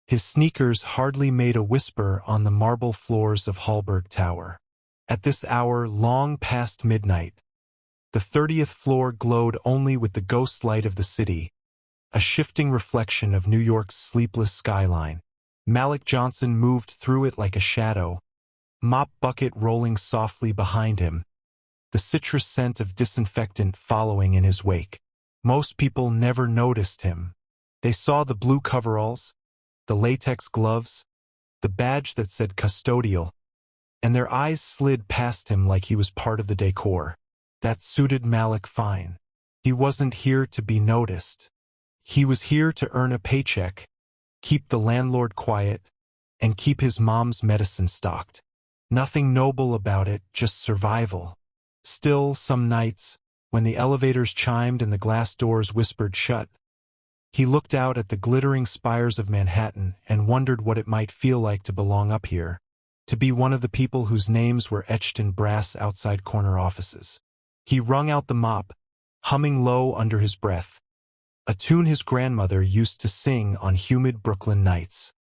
His sneakers hardly made a whisper on the marble floors of Halberg Tower. At this hour, long past midnight, the 30th floor glowed only with the ghost light of the city, a shifting reflection of New York's sleepless skyline. Malik Thompson moved through it like a shadow, mop bucket rolling softly behind him, the citrus scent of disinfectant following in his wake. Most people never noticed him. They saw the blue coveralls, the latex gloves, the badge that said custodial, and their eyes slid past him like he was part of the decor. That suited Malik fine. He wasn't here to be noticed. He was here to earn a paycheck, keep the landlord quiet, and keep his mom's medicine stocked. Nothing noble about it, just survival. Still, some nights, when the elevators chimed and the glass doors whispered shut, he looked out at the glittering spires of Manhattan and wondered what it might feel like to belong up here, to be one of the people whose names were etched in brass outside corner offices. He wrung out the mop, humming low under his breath, a tune his grandmother used to sing on humid Brooklyn nights.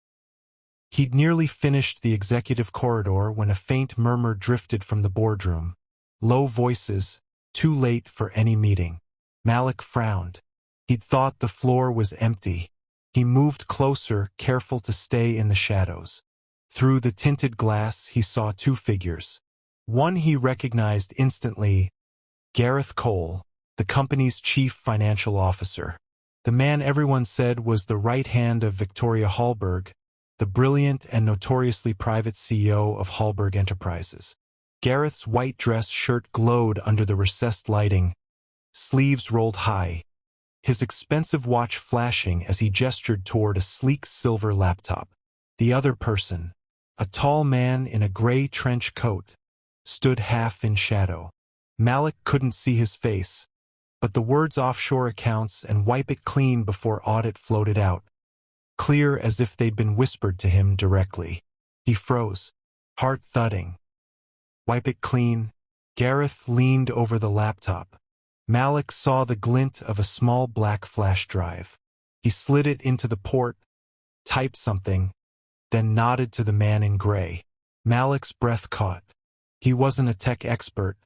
He'd nearly finished the executive corridor when a faint murmur drifted from the boardroom. Low voices, too late for any meeting. Malik frowned. He'd thought the floor was empty. He moved closer, careful to stay in the shadows. Through the tinted glass, he saw two figures. One he recognized instantly, Gareth Cole, the company's chief financial officer. The man everyone said was the right hand of Victoria Halberg, the brilliant and notoriously private CEO of Halberg Enterprises. Gareth's white dress shirt glowed under the recessed lighting, sleeves rolled high, his expensive watch flashing as he gestured toward a sleek silver laptop. The other person, a tall man in a gray trench coat, stood half in shadow. Malik couldn't see his face, but the words offshore accounts and wipe it clean before audit floated out, clear as if they'd been whispered to him directly. He froze, heart thudding. Wipe it clean. Gareth leaned over the laptop. Malik saw the glint of a small black flash drive. He slid it into the port, typed something, then nodded to the man in gray. Malik's breath caught. He wasn't a tech expert,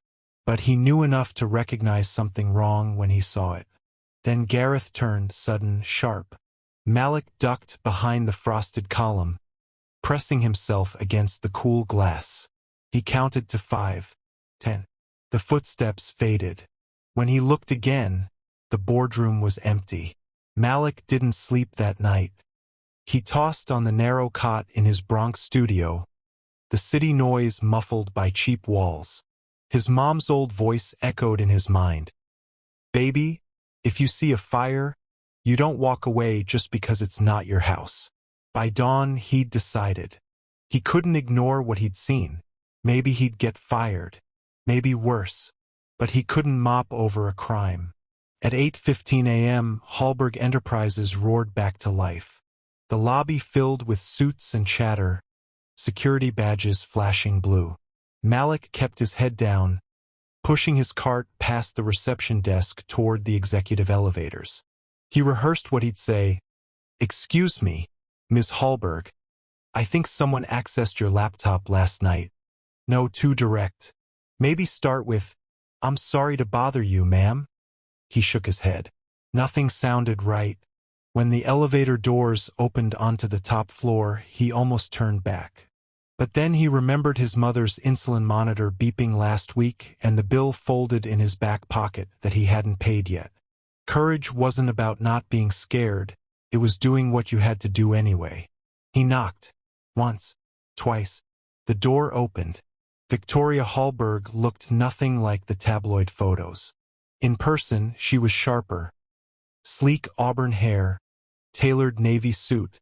but he knew enough to recognize something wrong when he saw it. Then Gareth turned, sudden, sharp. Malik ducked behind the frosted column, pressing himself against the cool glass. He counted to 5, 10. The footsteps faded. When he looked again, the boardroom was empty. Malik didn't sleep that night. He tossed on the narrow cot in his Bronx studio, the city noise muffled by cheap walls. His mom's old voice echoed in his mind. "Baby, if you see a fire, you don't walk away just because it's not your house." By dawn, he'd decided. He couldn't ignore what he'd seen. Maybe he'd get fired. Maybe worse. But he couldn't mop over a crime. At 8:15 a.m., Halberg Enterprises roared back to life. The lobby filled with suits and chatter, security badges flashing blue. Malik kept his head down, pushing his cart past the reception desk toward the executive elevators. He rehearsed what he'd say. "Excuse me, Ms. Halberg. I think someone accessed your laptop last night." No, too direct. Maybe start with, "I'm sorry to bother you, ma'am." He shook his head. Nothing sounded right. When the elevator doors opened onto the top floor, he almost turned back. But then he remembered his mother's insulin monitor beeping last week and the bill folded in his back pocket that he hadn't paid yet. Courage wasn't about not being scared. It was doing what you had to do anyway. He knocked. Once. Twice. The door opened. Victoria Halberg looked nothing like the tabloid photos. In person, she was sharper. Sleek auburn hair, tailored navy suit,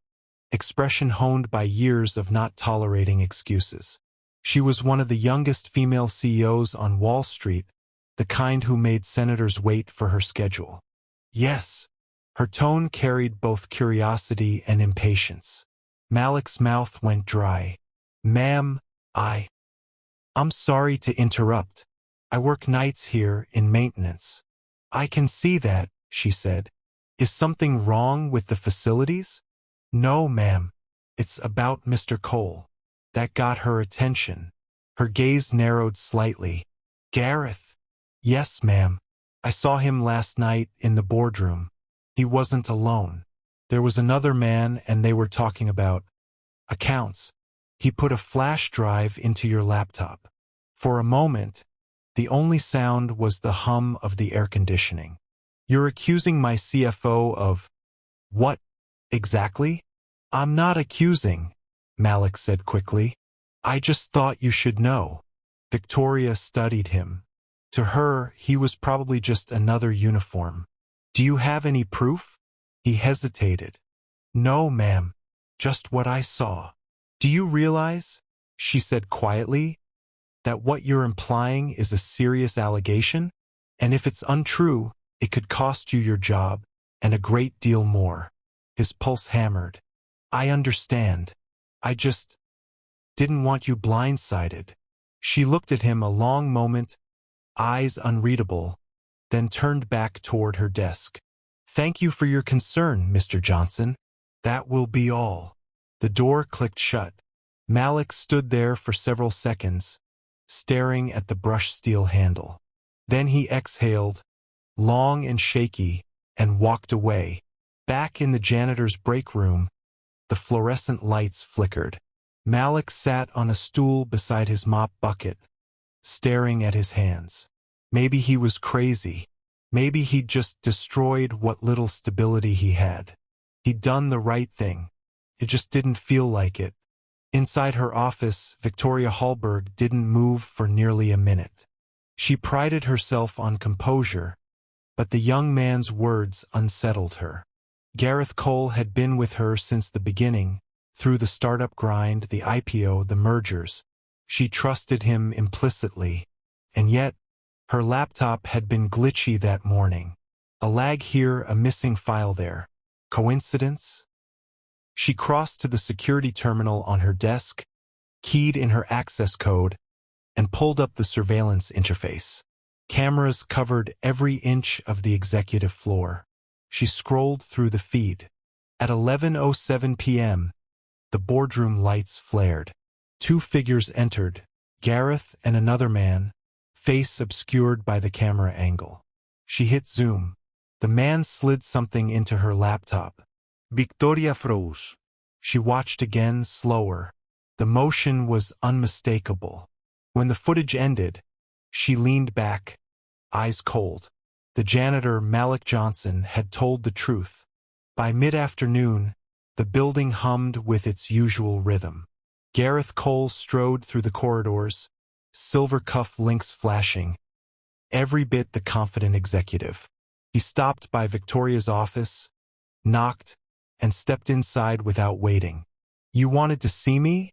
expression honed by years of not tolerating excuses. She was one of the youngest female CEOs on Wall Street, the kind who made senators wait for her schedule. "Yes." Her tone carried both curiosity and impatience. Malik's mouth went dry. "Ma'am, I'm sorry to interrupt. I work nights here in maintenance." "I can see that," she said. "Is something wrong with the facilities?" "No, ma'am. It's about Mr. Cole. That got her attention. Her gaze narrowed slightly. Gareth? Yes, ma'am. I saw him last night in the boardroom. He wasn't alone. There was another man and they were talking about accounts. He put a flash drive into your laptop. For a moment, the only sound was the hum of the air conditioning. You're accusing my CFO of… What, exactly? I'm not accusing, Malik said quickly. I just thought you should know. Victoria studied him. To her, he was probably just another uniform. Do you have any proof? He hesitated. No, ma'am. Just what I saw. Do you realize, she said quietly, that what you're implying is a serious allegation? And if it's untrue, it could cost you your job, and a great deal more. His pulse hammered. I understand. I just didn't want you blindsided. She looked at him a long moment, eyes unreadable, then turned back toward her desk. Thank you for your concern, Mr. Johnson. That will be all. The door clicked shut. Malik stood there for several seconds, staring at the brushed steel handle. Then he exhaled, long and shaky, and walked away. Back in the janitor's break room, the fluorescent lights flickered. Malik sat on a stool beside his mop bucket, staring at his hands. Maybe he was crazy. Maybe he'd just destroyed what little stability he had. He'd done the right thing. It just didn't feel like it. Inside her office, Victoria Halberg didn't move for nearly a minute. She prided herself on composure, but the young man's words unsettled her. Gareth Cole had been with her since the beginning, through the startup grind, the IPO, the mergers. She trusted him implicitly, and yet, her laptop had been glitchy that morning. A lag here, a missing file there. Coincidence? She crossed to the security terminal on her desk, keyed in her access code, and pulled up the surveillance interface. Cameras covered every inch of the executive floor. She scrolled through the feed. At 11:07 p.m., the boardroom lights flared. Two figures entered, Gareth and another man, face obscured by the camera angle. She hit zoom. The man slid something into her laptop. Victoria froze. She watched again, slower. The motion was unmistakable. When the footage ended, she leaned back, eyes cold. The janitor, Malik Thompson, had told the truth. By mid-afternoon, the building hummed with its usual rhythm. Gareth Cole strode through the corridors, silver cuff links flashing, every bit the confident executive. He stopped by Victoria's office, knocked, and stepped inside without waiting. You wanted to see me?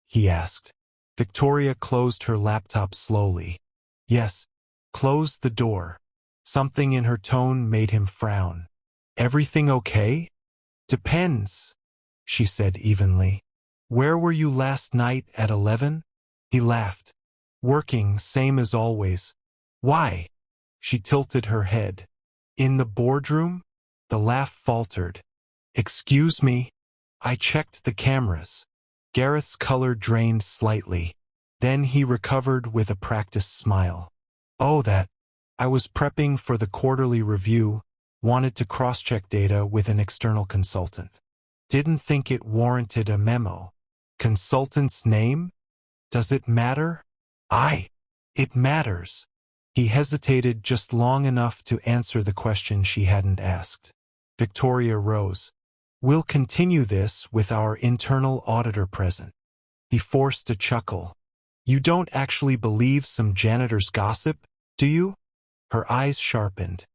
He asked. Victoria closed her laptop slowly. Yes, closed the door. Something in her tone made him frown. Everything okay? Depends, she said evenly. Where were you last night at 11? He laughed. Working, same as always. Why? She tilted her head. In the boardroom? The laugh faltered. Excuse me? I checked the cameras. Gareth's color drained slightly. Then he recovered with a practiced smile. Oh, that. I was prepping for the quarterly review, wanted to cross-check data with an external consultant. Didn't think it warranted a memo. Consultant's name? Does it matter? It matters. He hesitated just long enough to answer the question she hadn't asked. Victoria rose. We'll continue this with our internal auditor present. He forced a chuckle. You don't actually believe some janitor's gossip, do you? Her eyes sharpened.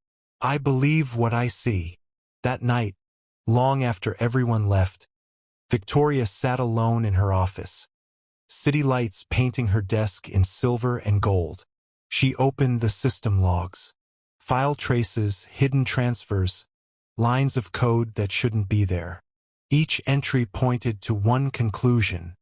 I believe what I see. That night, long after everyone left, Victoria sat alone in her office, city lights painting her desk in silver and gold. She opened the system logs. File traces, hidden transfers, lines of code that shouldn't be there. Each entry pointed to one conclusion.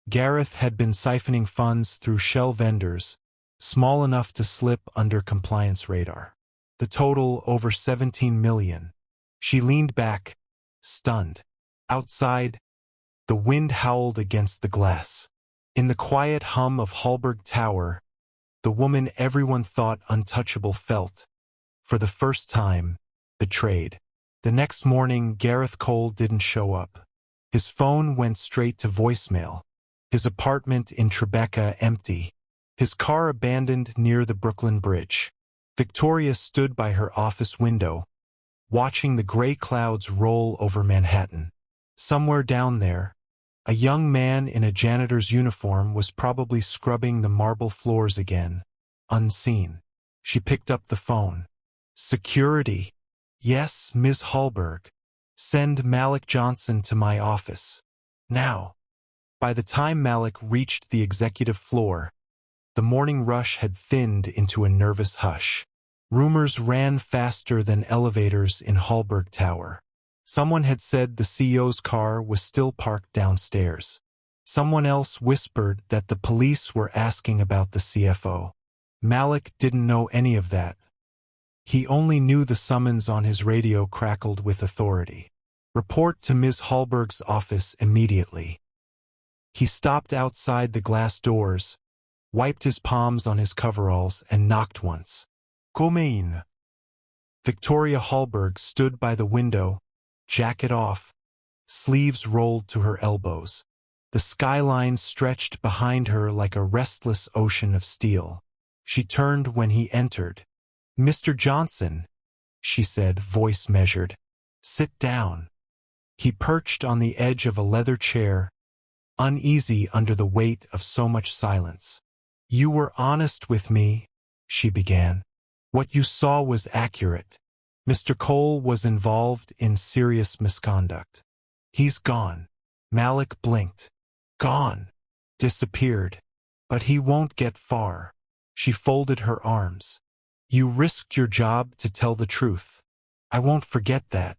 Gareth had been siphoning funds through shell vendors, small enough to slip under compliance radar. The total over 17 million. She leaned back, stunned. Outside, The wind howled against the glass. In the quiet hum of Halberg Tower, the woman everyone thought untouchable felt, for the first time, betrayed. The next morning, Gareth Cole didn't show up. His phone went straight to voicemail. His apartment in Tribeca empty. His car abandoned near the Brooklyn Bridge. Victoria stood by her office window, watching the gray clouds roll over Manhattan. Somewhere down there, a young man in a janitor's uniform was probably scrubbing the marble floors again, unseen. She picked up the phone. Security. Yes, Ms. Halberg. Send Malik Johnson to my office. Now. By the time Malik reached the executive floor, the morning rush had thinned into a nervous hush. Rumors ran faster than elevators in Halberg Tower. Someone had said the CEO's car was still parked downstairs. Someone else whispered that the police were asking about the CFO. Malik didn't know any of that. He only knew the summons on his radio crackled with authority. Report to Ms. Halberg's office immediately. He stopped outside the glass doors, wiped his palms on his coveralls, and knocked once. Come in. Victoria Halberg stood by the window, jacket off, sleeves rolled to her elbows. The skyline stretched behind her like a restless ocean of steel. She turned when he entered. Mr. Johnson, she said, voice measured. Sit down. He perched on the edge of a leather chair, uneasy under the weight of so much silence. You were honest with me, she began. What you saw was accurate. Mr. Cole was involved in serious misconduct. He's gone. Malik blinked. Gone. Disappeared. But he won't get far. She folded her arms. You risked your job to tell the truth. I won't forget that.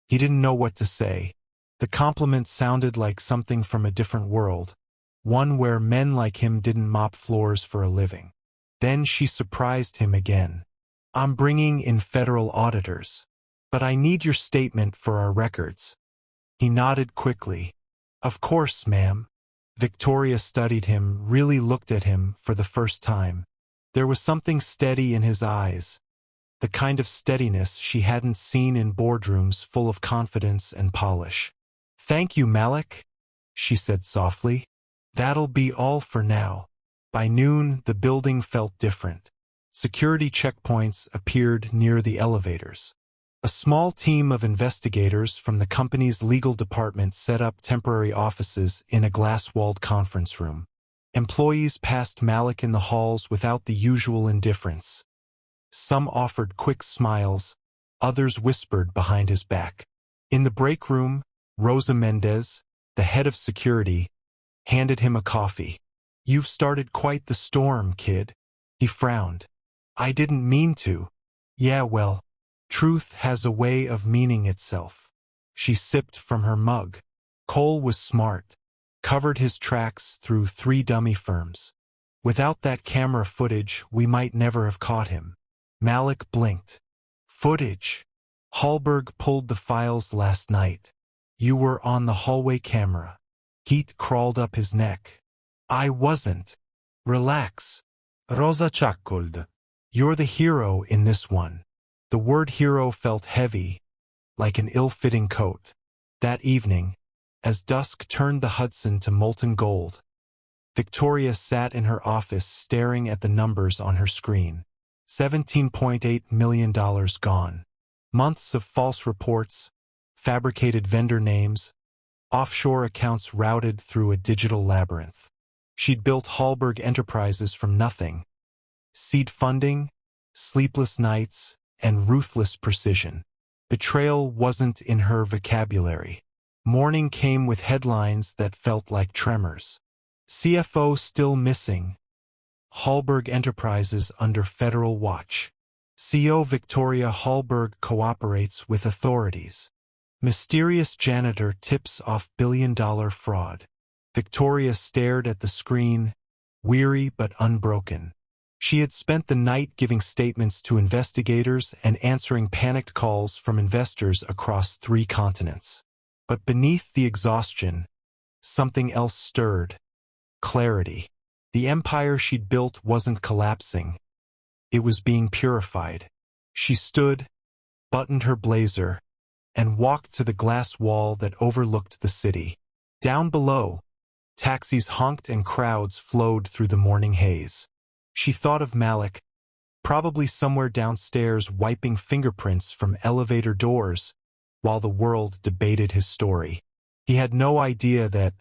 He didn't know what to say. The compliment sounded like something from a different world, one where men like him didn't mop floors for a living. Then she surprised him again. I'm bringing in federal auditors. But I need your statement for our records. He nodded quickly. Of course, ma'am. Victoria studied him, really looked at him for the first time. There was something steady in his eyes, the kind of steadiness she hadn't seen in boardrooms full of confidence and polish. Thank you, Malik, she said softly. That'll be all for now. By noon, the building felt different. Security checkpoints appeared near the elevators. A small team of investigators from the company's legal department set up temporary offices in a glass-walled conference room. Employees passed Malik in the halls without the usual indifference. Some offered quick smiles, others whispered behind his back. In the break room, Rosa Mendez, the head of security, handed him a coffee. You've started quite the storm, kid. He frowned. I didn't mean to. Yeah, well, truth has a way of meaning itself. She sipped from her mug. Cole was smart. Covered his tracks through 3 dummy firms. Without that camera footage, we might never have caught him. Malik blinked. Footage? Halberg pulled the files last night. You were on the hallway camera. Heat crawled up his neck. I wasn't. Relax. Rosa chuckled. You're the hero in this one. The word hero felt heavy, like an ill-fitting coat. That evening, as dusk turned the Hudson to molten gold, Victoria sat in her office staring at the numbers on her screen. $17.8 million gone. Months of false reports, fabricated vendor names, offshore accounts routed through a digital labyrinth. She'd built Halberg Enterprises from nothing. Seed funding, sleepless nights, and ruthless precision. Betrayal wasn't in her vocabulary. Morning came with headlines that felt like tremors. CFO still missing. Halberg Enterprises under federal watch. CEO Victoria Halberg cooperates with authorities. Mysterious janitor tips off billion-dollar fraud. Victoria stared at the screen, weary but unbroken. She had spent the night giving statements to investigators and answering panicked calls from investors across 3 continents. But beneath the exhaustion, something else stirred. Clarity. The empire she'd built wasn't collapsing. It was being purified. She stood, buttoned her blazer, and walked to the glass wall that overlooked the city. Down below, taxis honked and crowds flowed through the morning haze. She thought of Malik, probably somewhere downstairs wiping fingerprints from elevator doors, while the world debated his story. He had no idea that,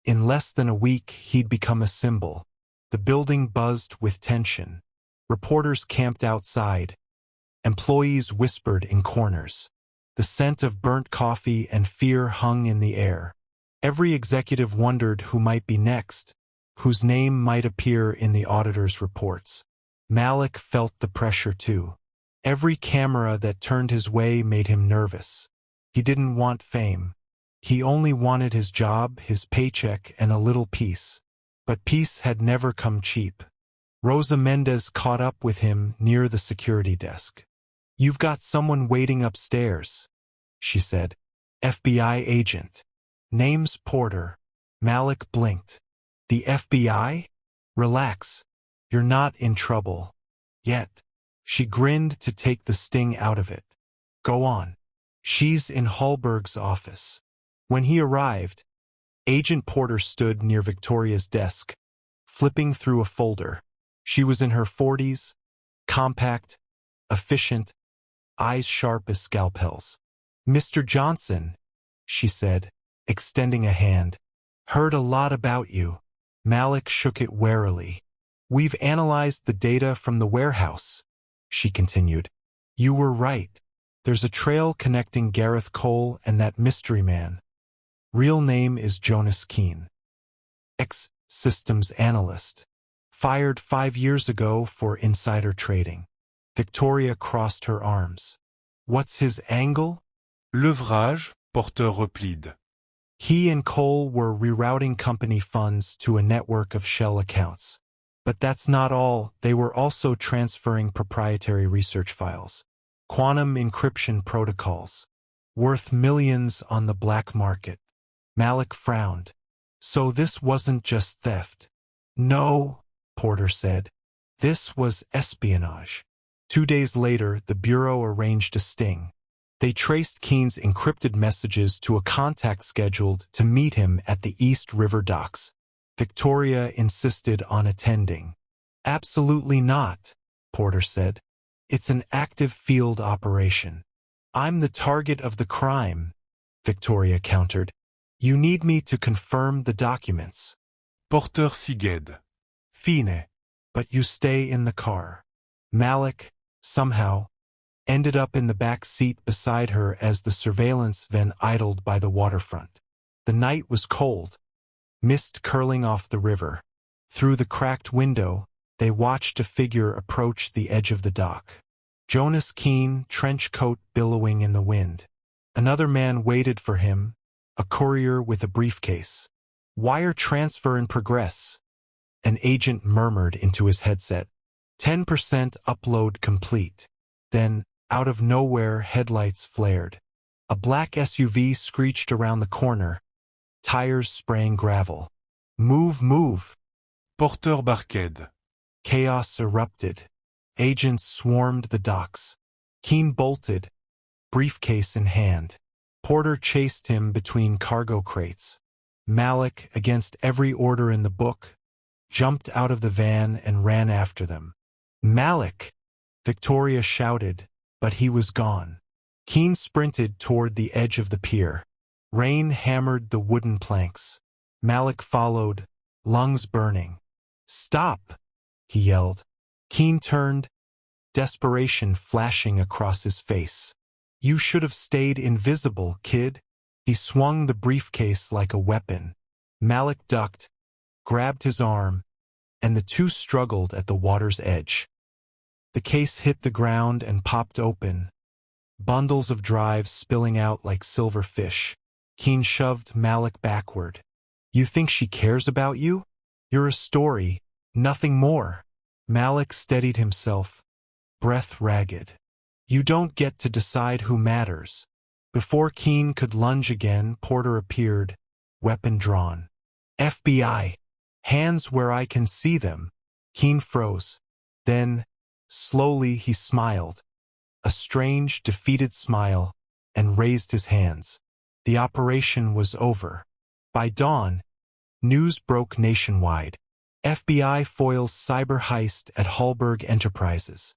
in less than a week, he'd become a symbol. The building buzzed with tension. Reporters camped outside. Employees whispered in corners. The scent of burnt coffee and fear hung in the air. Every executive wondered who might be next, whose name might appear in the auditor's reports. Malik felt the pressure too. Every camera that turned his way made him nervous. He didn't want fame. He only wanted his job, his paycheck, and a little peace. But peace had never come cheap. Rosa Mendez caught up with him near the security desk. "You've got someone waiting upstairs," she said. "FBI agent. Name's Porter." Malik blinked. "The FBI? Relax. You're not in trouble. Yet." She grinned to take the sting out of it. "Go on." "She's in Halberg's office." When he arrived, Agent Porter stood near Victoria's desk, flipping through a folder. She was in her 40s, compact, efficient, eyes sharp as scalpels. "Mr. Johnson," she said, extending a hand. "Heard a lot about you." Malik shook it warily. "We've analyzed the data from the warehouse," she continued. "You were right. There's a trail connecting Gareth Cole and that mystery man. Real name is Jonas Keene. Ex-systems analyst. Fired 5 years ago for insider trading." Victoria crossed her arms. "What's his angle?" L'ouvrage, porteur replied. He and Cole were rerouting company funds to a network of shell accounts. But that's not all. They were also transferring proprietary research files. Quantum encryption protocols. Worth millions on the black market. Malik frowned. "So this wasn't just theft." "No," Porter said. "This was espionage." 2 days later, the Bureau arranged a sting. They traced Keene's encrypted messages to a contact scheduled to meet him at the East River docks. Victoria insisted on attending. "Absolutely not," Porter said. "It's an active field operation." "I'm the target of the crime," Victoria countered. "You need me to confirm the documents." Porteur sighed. "Fine. But you stay in the car." Malik, somehow, ended up in the back seat beside her as the surveillance van idled by the waterfront. The night was cold, mist curling off the river. Through the cracked window, they watched a figure approach the edge of the dock. Jonas Keene, trench coat billowing in the wind. Another man waited for him, a courier with a briefcase. "Wire transfer in progress," an agent murmured into his headset. 10% upload complete. Then, out of nowhere, headlights flared. A black SUV screeched around the corner, tires spraying gravel. "Move, move!" Porteur barqued. Chaos erupted. Agents swarmed the docks. Keene bolted, briefcase in hand. Porter chased him between cargo crates. Malik, against every order in the book, jumped out of the van and ran after them. "Malik!" Victoria shouted, but he was gone. Keene sprinted toward the edge of the pier. Rain hammered the wooden planks. Malik followed, lungs burning. "Stop!" he yelled. Keene turned, desperation flashing across his face. "You should have stayed invisible, kid." He swung the briefcase like a weapon. Malik ducked, grabbed his arm, and the two struggled at the water's edge. The case hit the ground and popped open, bundles of drives spilling out like silver fish. Keene shoved Malik backward. "You think she cares about you? You're a story, nothing more." Malik steadied himself, breath ragged. "You don't get to decide who matters." Before Keene could lunge again, Porter appeared, weapon drawn. FBI. Hands where I can see them. Keen froze. Then, slowly he smiled. A strange, defeated smile, and raised his hands. The operation was over. By dawn, news broke nationwide. FBI foils cyber heist at Halberg Enterprises.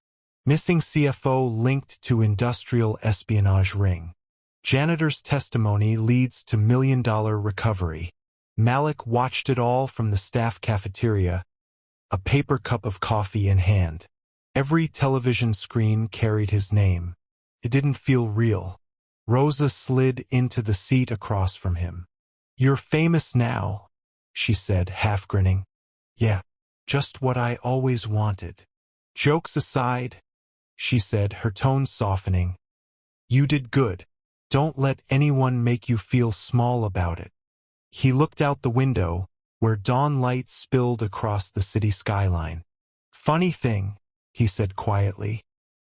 Missing CFO linked to industrial espionage ring. Janitor's testimony leads to $1,000,000 recovery. Malik watched it all from the staff cafeteria, a paper cup of coffee in hand. Every television screen carried his name. It didn't feel real. Rosa slid into the seat across from him. "You're famous now," she said, half grinning. "Yeah, just what I always wanted." "Jokes aside," she said, her tone softening, "you did good. Don't let anyone make you feel small about it." He looked out the window, where dawn light spilled across the city skyline. "Funny thing," he said quietly,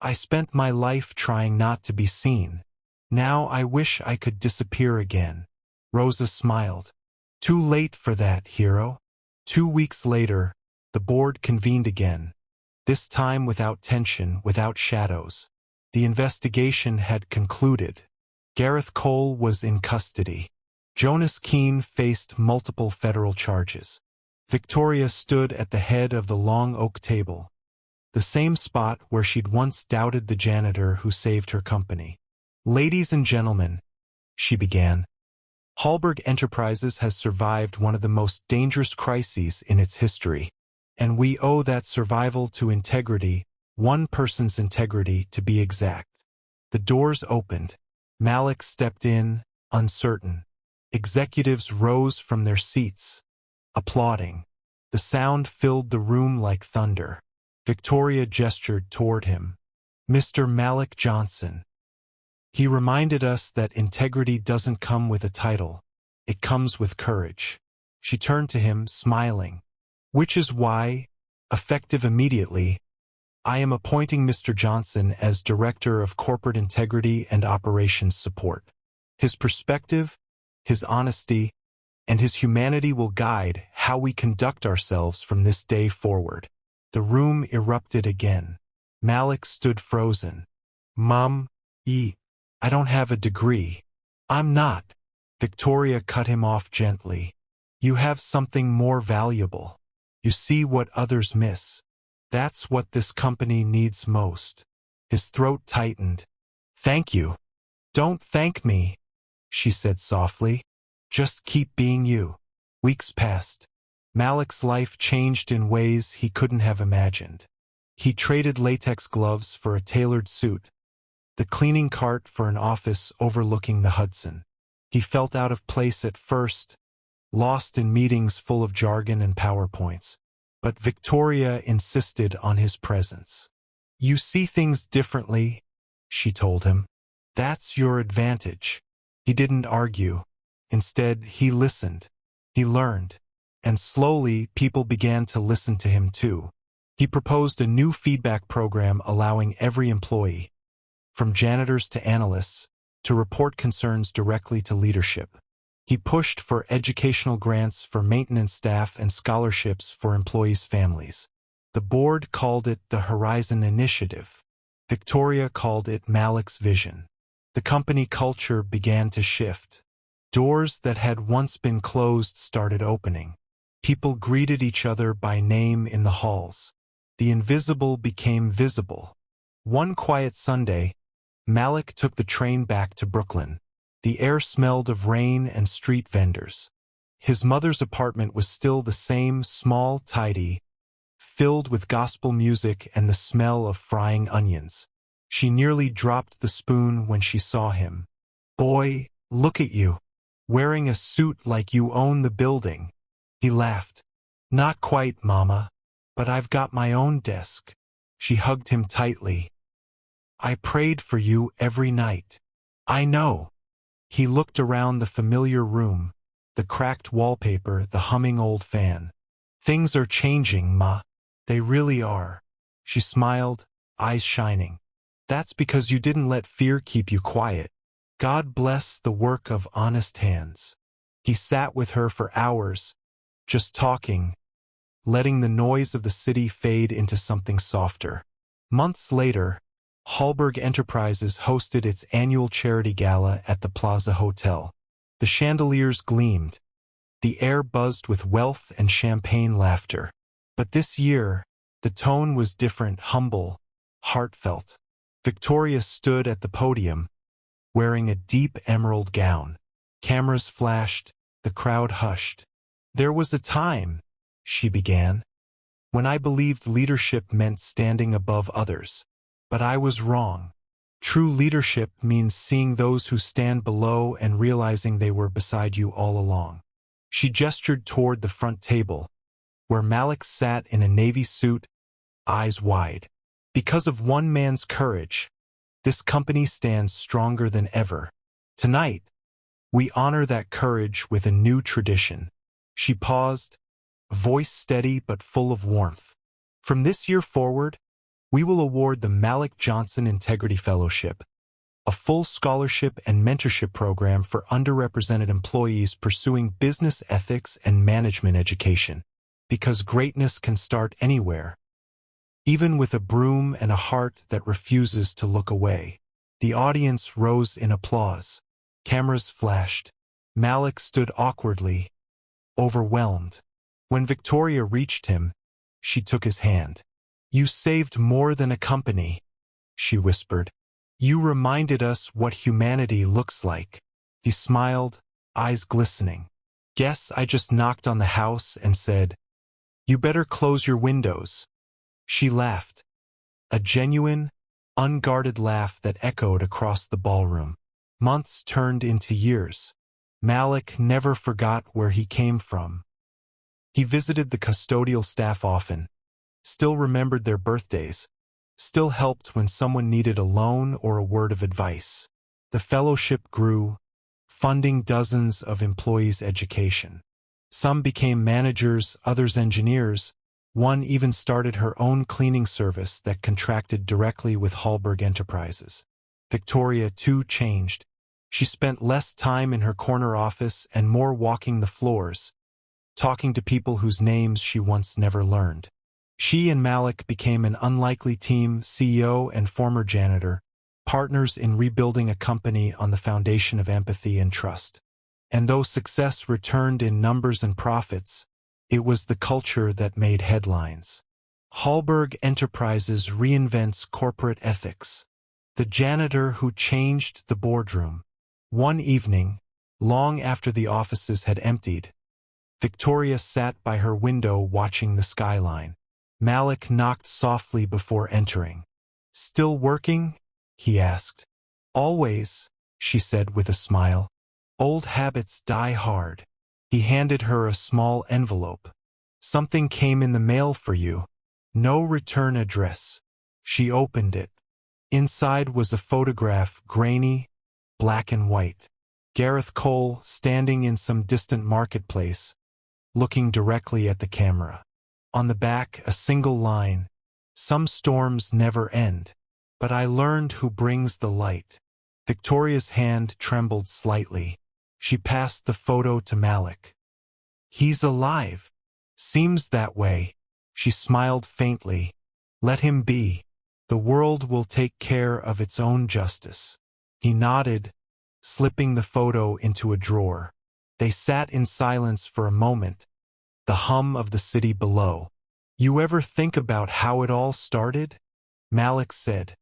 "I spent my life trying not to be seen. Now I wish I could disappear again." Rosa smiled. "Too late for that, hero." 2 weeks later, the board convened again. This time without tension, without shadows. The investigation had concluded. Gareth Cole was in custody. Jonas Keene faced multiple federal charges. Victoria stood at the head of the long oak table, the same spot where she'd once doubted the janitor who saved her company. "Ladies and gentlemen," she began, "Halberg Enterprises has survived one of the most dangerous crises in its history, and we owe that survival to integrity, one person's integrity to be exact." The doors opened. Malik stepped in, uncertain. Executives rose from their seats, applauding. The sound filled the room like thunder. Victoria gestured toward him. "Mr. Malik Johnson." He reminded us that integrity doesn't come with a title. It comes with courage. She turned to him, smiling. "Which is why, effective immediately, I am appointing Mr. Johnson as Director of Corporate Integrity and Operations Support. His perspective, his honesty, and his humanity will guide how we conduct ourselves from this day forward." The room erupted again. Malik stood frozen. "Mom, I don't have a degree." "I'm not." Victoria cut him off gently. "You have something more valuable. You see what others miss. That's what this company needs most." His throat tightened. "Thank you." "Don't thank me," she said softly. "Just keep being you." Weeks passed. Malik's life changed in ways he couldn't have imagined. He traded latex gloves for a tailored suit, the cleaning cart for an office overlooking the Hudson. He felt out of place at first, lost in meetings full of jargon and PowerPoints. But Victoria insisted on his presence. "You see things differently," she told him. "That's your advantage." He didn't argue. Instead, he listened. He learned. And slowly, people began to listen to him too. He proposed a new feedback program allowing every employee, from janitors to analysts, to report concerns directly to leadership. He pushed for educational grants for maintenance staff and scholarships for employees' families. The board called it the Horizon Initiative. Victoria called it Malik's vision. The company culture began to shift. Doors that had once been closed started opening. People greeted each other by name in the halls. The invisible became visible. One quiet Sunday, Malik took the train back to Brooklyn. The air smelled of rain and street vendors. His mother's apartment was still the same, small, tidy, filled with gospel music and the smell of frying onions. She nearly dropped the spoon when she saw him. "Boy, look at you, wearing a suit like you own the building." He laughed. "Not quite, Mama, but I've got my own desk." She hugged him tightly. "I prayed for you every night." "I know." He looked around the familiar room, the cracked wallpaper, the humming old fan. "Things are changing, Ma. They really are." She smiled, eyes shining. "That's because you didn't let fear keep you quiet. God bless the work of honest hands." He sat with her for hours, just talking, letting the noise of the city fade into something softer. Months later, Halberg Enterprises hosted its annual charity gala at the Plaza Hotel. The chandeliers gleamed. The air buzzed with wealth and champagne laughter. But this year, the tone was different, humble, heartfelt. Victoria stood at the podium, wearing a deep emerald gown. Cameras flashed, the crowd hushed. "There was a time," she began, "when I believed leadership meant standing above others. But I was wrong. True leadership means seeing those who stand below and realizing they were beside you all along." She gestured toward the front table, where Malik sat in a navy suit, eyes wide. "Because of one man's courage, this company stands stronger than ever. Tonight, we honor that courage with a new tradition." She paused, voice steady but full of warmth. "From this year forward, we will award the Malik Johnson Integrity Fellowship, a full scholarship and mentorship program for underrepresented employees pursuing business ethics and management education. Because greatness can start anywhere, even with a broom and a heart that refuses to look away." The audience rose in applause. Cameras flashed. Malik stood awkwardly, overwhelmed. When Victoria reached him, she took his hand. "You saved more than a company," she whispered. "You reminded us what humanity looks like." He smiled, eyes glistening. "Guess I just knocked on the house and said, 'You better close your windows.'" She laughed, a genuine, unguarded laugh that echoed across the ballroom. Months turned into years. Malik never forgot where he came from. He visited the custodial staff often, still remembered their birthdays, still helped when someone needed a loan or a word of advice. The fellowship grew, funding dozens of employees' education. Some became managers, others engineers. One even started her own cleaning service that contracted directly with Halberg Enterprises. Victoria, too, changed. She spent less time in her corner office and more walking the floors, talking to people whose names she once never learned. She and Malik became an unlikely team, CEO and former janitor, partners in rebuilding a company on the foundation of empathy and trust. And though success returned in numbers and profits, it was the culture that made headlines. Halberg Enterprises reinvents corporate ethics. The janitor who changed the boardroom. One evening, long after the offices had emptied, Victoria sat by her window watching the skyline. Malik knocked softly before entering. "Still working?" he asked. "Always," she said with a smile. "Old habits die hard." He handed her a small envelope. "Something came in the mail for you. No return address." She opened it. Inside was a photograph, grainy, black and white. Gareth Cole standing in some distant marketplace, looking directly at the camera. On the back, a single line, "Some storms never end, but I learned who brings the light." Victoria's hand trembled slightly. She passed the photo to Malik. "He's alive. Seems that way." She smiled faintly. "Let him be. The world will take care of its own justice." He nodded, slipping the photo into a drawer. They sat in silence for a moment, the hum of the city below. "You ever think about how it all started?" Malik said.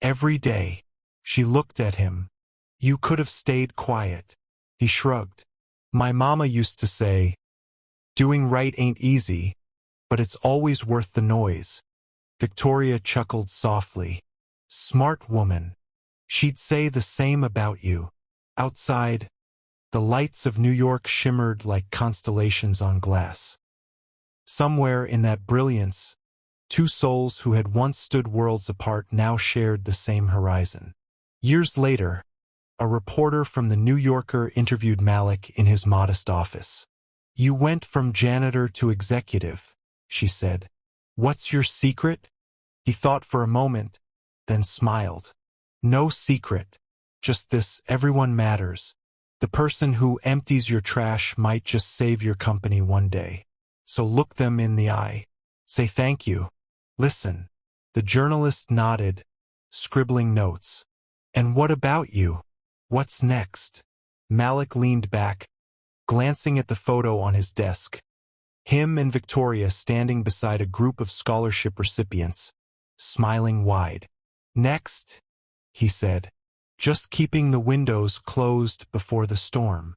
"Every day." She looked at him. "You could have stayed quiet." He shrugged. "My mama used to say, doing right ain't easy, but it's always worth the noise." Victoria chuckled softly. "Smart woman. She'd say the same about you." Outside, the lights of New York shimmered like constellations on glass. Somewhere in that brilliance, two souls who had once stood worlds apart now shared the same horizon. Years later, a reporter from The New Yorker interviewed Malik in his modest office. "You went from janitor to executive," she said. "What's your secret?" He thought for a moment, then smiled. "No secret. Just this: everyone matters. The person who empties your trash might just save your company one day. So look them in the eye. Say thank you. Listen. The journalist nodded, scribbling notes. And what about you? What's next? Malik leaned back, glancing at the photo on his desk. Him and Victoria standing beside a group of scholarship recipients, smiling wide. Next, he said, just keeping the windows closed before the storm.